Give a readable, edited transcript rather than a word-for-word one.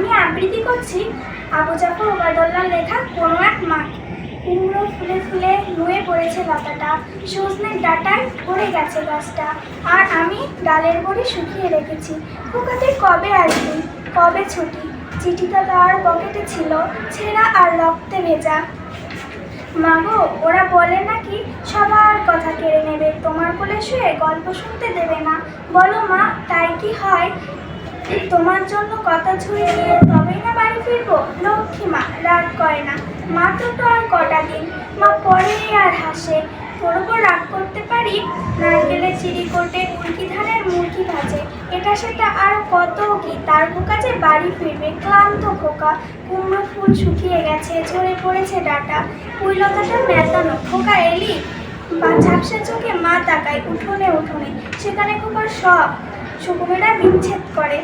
আমি আবৃত্তি করছি আবু জাফর ওবায়দুল্লাহর লেখা কোনো এক মাঠ। কুমড়ো ফুলে ফুলে নুয়ে পড়েছে লতাটা, সজনের ডাঁটায় ভরে গেছে গাছটা, আর আমি ডালের বড়ি শুকিয়ে রেখেছি। খোকা তুই কবে আসবি, কবে ছুটি? চিঠিটা তার পকেটে ছিল, ছেঁড়া আর রক্তে ভেজা। মা গো, ওরা বলে নাকি সবার কথা কেড়ে নেবে, তোমার কোলে শুয়ে গল্প শুনতে দেবে না। বলো মা, তাই কি হয়? তোমার জন্য কথা ঝুড়ি নিয়ে তবেই না বাড়ি ফিরবো। লক্ষ্মী মা রাগ করে না, মাত্র তো আর কটা দিন। মা পরেই আর হাসে। তোর ওপর রাগ করতে পারি? নারকেলের চিড়ি কোটে উল্কি ধানের মুরগি ভাজে, এটা সেটা আর কত কি। তার খোকা যে বাড়ি ফিরবে, ক্লান্ত খোকা। কুমড়ো ফুল শুকিয়ে গেছে, ঝরে পড়েছে ডাঁটা, কুইলতাটা মেটানো। খোকা এলি? বা ঝাপসা চোখে মা তাকায় উঠোনে উঠোনে, সেখানে খোকার সব সুকুমেরা বিচ্ছেদ করে।